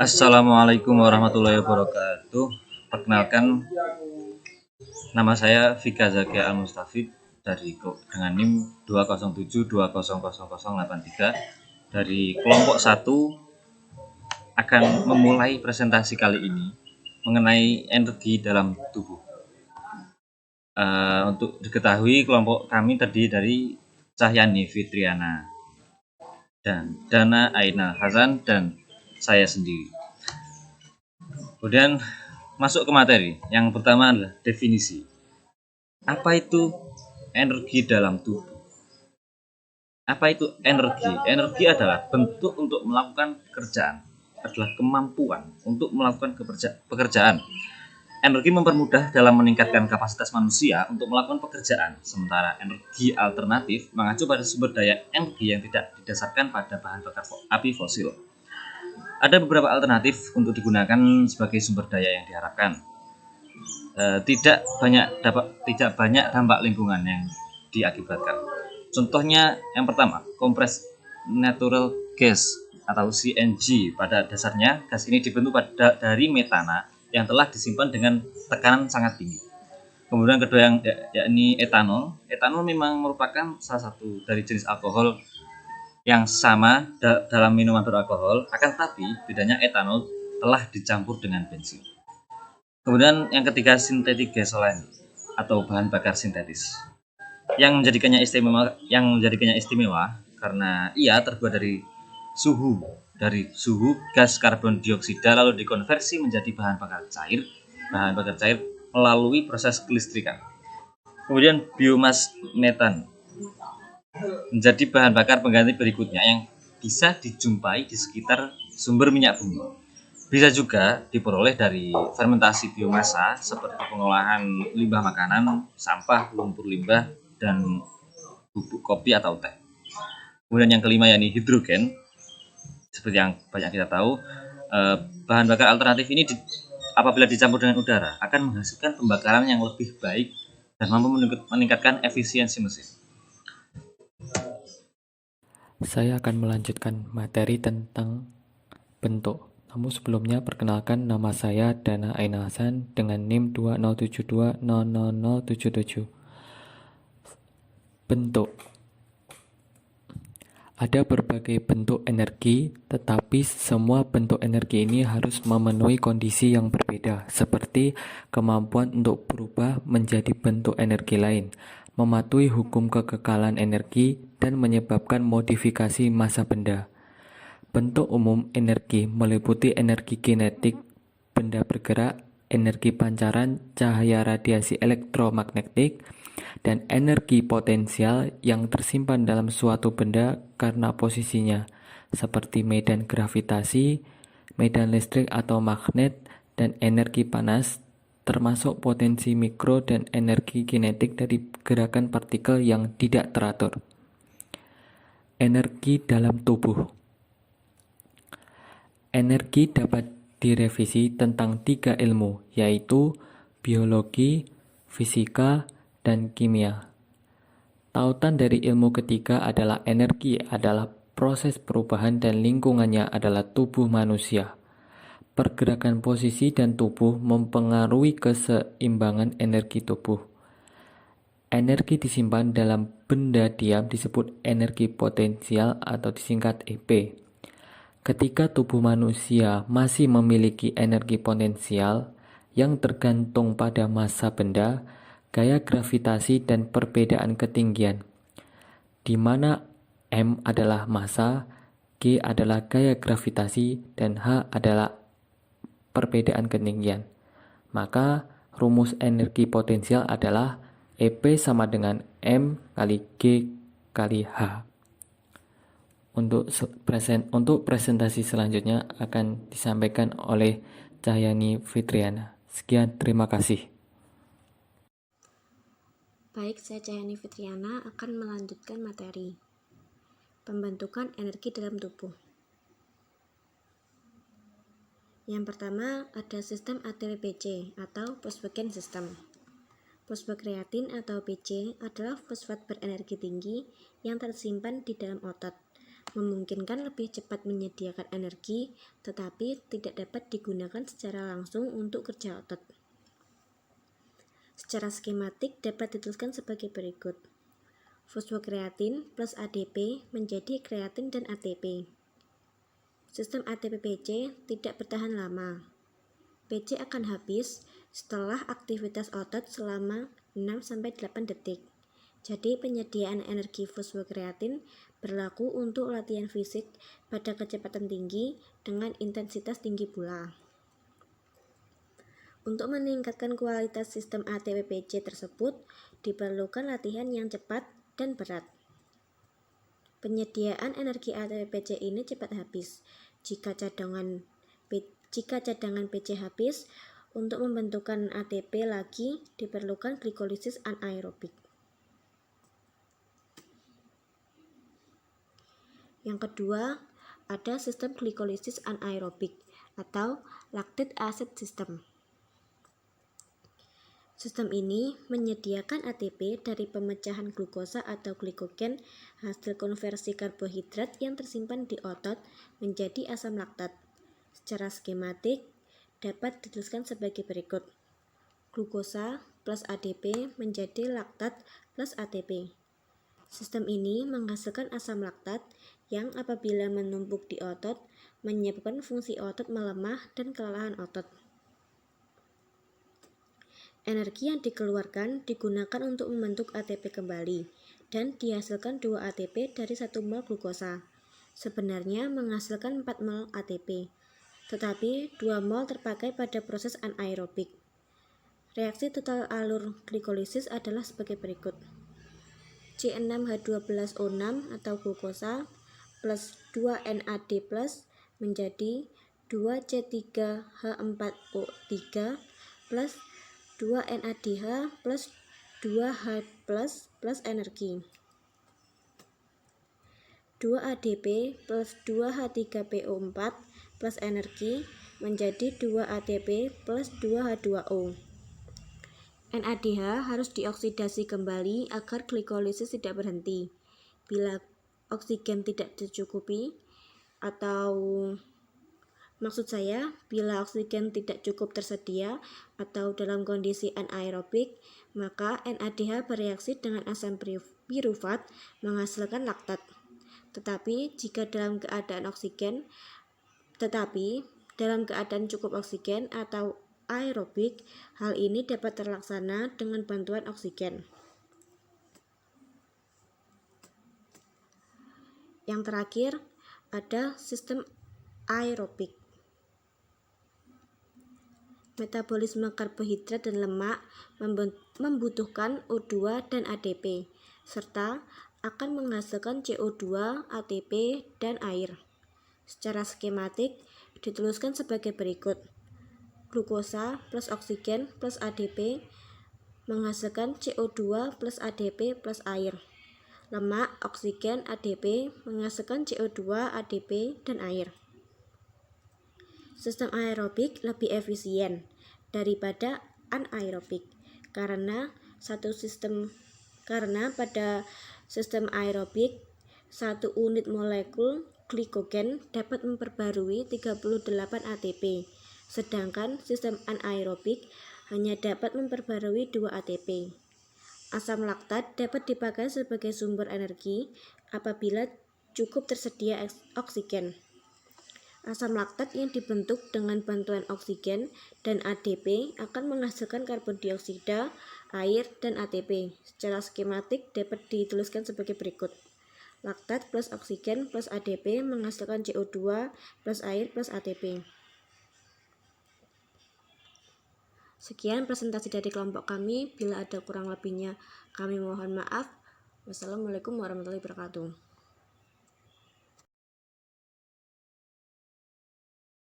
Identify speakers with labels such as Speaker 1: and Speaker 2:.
Speaker 1: Assalamualaikum warahmatullahi wabarakatuh. Perkenalkan, nama saya Vika Zakia Al-Mustafid dengan NIM 207200083 dari kelompok 1 akan memulai presentasi kali ini mengenai energi dalam tubuh. Untuk diketahui, kelompok kami terdiri dari Cahyani Fitriana dan Dana Aina Hasan dan saya sendiri. Kemudian masuk ke materi. Yang pertama adalah definisi. Apa itu energi dalam tubuh? Apa itu energi? Energi adalah bentuk untuk melakukan pekerjaan, adalah kemampuan untuk melakukan pekerjaan. Energi mempermudah dalam meningkatkan kapasitas manusia untuk melakukan pekerjaan, sementara energi alternatif mengacu pada sumber daya energi yang tidak didasarkan pada bahan bakar api fosil. Ada beberapa alternatif untuk digunakan sebagai sumber daya yang diharapkan. Tidak banyak dampak lingkungan yang diakibatkan. Contohnya yang pertama, compressed natural gas atau CNG. Pada dasarnya, gas ini dibentuk dari metana yang telah disimpan dengan tekanan sangat tinggi. Kemudian kedua yakni etanol. Etanol memang merupakan salah satu dari jenis alkohol yang sama dalam minuman beralkohol, akan tetapi bedanya etanol telah dicampur dengan bensin. Kemudian yang ketiga, synthetic gasoline atau bahan bakar sintetis. Yang menjadikannya istimewa karena ia terbuat dari suhu gas karbon dioksida lalu dikonversi menjadi bahan bakar cair melalui proses kelistrikan. Kemudian biomas metan menjadi bahan bakar pengganti berikutnya yang bisa dijumpai di sekitar sumber minyak bumi. Bisa juga diperoleh dari fermentasi biomasa seperti pengolahan limbah makanan, sampah, lumpur limbah, dan bubuk kopi atau teh. Kemudian yang kelima yakni hidrogen. Seperti yang banyak kita tahu, bahan bakar alternatif ini apabila dicampur dengan udara akan menghasilkan pembakaran yang lebih baik dan mampu meningkatkan efisiensi mesin.
Speaker 2: Saya akan melanjutkan materi tentang bentuk. Namun sebelumnya perkenalkan, nama saya Dana Aina Hasan dengan NIM 207200077. Bentuk. Ada berbagai bentuk energi, tetapi semua bentuk energi ini harus memenuhi kondisi yang berbeda, seperti kemampuan untuk berubah menjadi bentuk energi lain, mematuhi hukum kekekalan energi, dan menyebabkan modifikasi massa benda. Bentuk umum energi meliputi energi kinetik, benda bergerak, energi pancaran, cahaya radiasi elektromagnetik, dan energi potensial yang tersimpan dalam suatu benda karena posisinya, seperti medan gravitasi, medan listrik atau magnet, dan energi panas, termasuk potensi mikro dan energi kinetik dari gerakan partikel yang tidak teratur. Energi dalam tubuh. Energi dapat direvisi tentang 3 ilmu, yaitu biologi, fisika, dan kimia. Tautan dari ilmu ketiga adalah energi adalah proses perubahan dan lingkungannya adalah tubuh manusia. Pergerakan posisi dan tubuh mempengaruhi keseimbangan energi tubuh. Energi disimpan dalam benda diam disebut energi potensial atau disingkat EP. Ketika tubuh manusia masih memiliki energi potensial yang tergantung pada massa benda, gaya gravitasi, dan perbedaan ketinggian, di mana M adalah massa, G adalah gaya gravitasi, dan H adalah perbedaan ketinggian. Maka rumus energi potensial adalah EP sama dengan M kali G kali H. Untuk presentasi selanjutnya akan disampaikan oleh Cahyani Fitriana. Sekian, terima kasih.
Speaker 3: Baik, saya Cahyani Fitriana akan melanjutkan materi pembentukan energi dalam tubuh. Yang pertama ada sistem ATP-PC atau Phosphogene System. Fosfokreatin atau PC adalah fosfat berenergi tinggi yang tersimpan di dalam otot. memungkinkan lebih cepat menyediakan energi, tetapi tidak dapat digunakan secara langsung untuk kerja otot. Secara skematik dapat dituliskan sebagai berikut. Fosfokreatin plus ADP menjadi kreatin dan ATP. Sistem ATP-PC tidak bertahan lama. PC akan habis setelah aktivitas otot selama 6-8 detik. Jadi penyediaan energi fosfokreatin berlaku untuk latihan fisik pada kecepatan tinggi dengan intensitas tinggi pula. Untuk meningkatkan kualitas sistem ATP-PC tersebut, diperlukan latihan yang cepat dan berat. Penyediaan energi ATP-PC ini cepat habis. Jika cadangan PC habis, untuk membentukkan ATP lagi diperlukan glikolisis anaerobik. Yang kedua, ada sistem glikolisis anaerobik atau lactic acid system. Sistem ini menyediakan ATP dari pemecahan glukosa atau glikogen hasil konversi karbohidrat yang tersimpan di otot menjadi asam laktat. Secara skematik dapat dituliskan sebagai berikut. Glukosa plus ADP menjadi laktat plus ATP. Sistem ini menghasilkan asam laktat yang apabila menumpuk di otot menyebabkan fungsi otot melemah dan kelelahan otot. Energi yang dikeluarkan digunakan untuk membentuk ATP kembali dan dihasilkan 2 ATP dari 1 mol glukosa. Sebenarnya menghasilkan 4 mol ATP, tetapi 2 mol terpakai pada proses anaerobik. Reaksi total alur glikolisis adalah sebagai berikut. C6H12O6 atau glukosa plus 2NAD plus menjadi 2C3H4O3 plus 2NADH plus 2H plus energi. 2 ADP plus 2H3PO4 plus energi menjadi 2 ATP plus 2H2O. NADH harus dioksidasi kembali agar glikolisis tidak berhenti. Bila oksigen tidak tercukupi bila oksigen tidak cukup tersedia atau dalam kondisi anaerobik, maka NADH bereaksi dengan asam pirufat menghasilkan laktat. Tetapi dalam keadaan cukup oksigen atau aerobik, hal ini dapat terlaksana dengan bantuan oksigen. Yang terakhir, ada sistem aerobik. Metabolisme karbohidrat dan lemak membutuhkan O2 dan ADP, serta akan menghasilkan CO2, ATP, dan air. Secara skematik dituliskan sebagai berikut. Glukosa plus oksigen plus ADP menghasilkan CO2 plus ADP plus air. Lemak, oksigen, ADP menghasilkan CO2, ADP, dan air. Sistem aerobik lebih efisien daripada anaerobik karena pada sistem aerobik 1 unit molekul glikogen dapat memperbarui 38 ATP. Sedangkan sistem anaerobik hanya dapat memperbarui 2 ATP. Asam laktat dapat dipakai sebagai sumber energi apabila cukup tersedia oksigen. Asam laktat yang dibentuk dengan bantuan oksigen dan ADP akan menghasilkan karbon dioksida, air, dan ATP. Secara skematik dapat dituliskan sebagai berikut. Laktat plus oksigen plus ADP menghasilkan CO2 plus air plus ATP. Sekian presentasi dari kelompok kami. Bila ada kurang lebihnya, kami mohon maaf. Wassalamualaikum warahmatullahi wabarakatuh.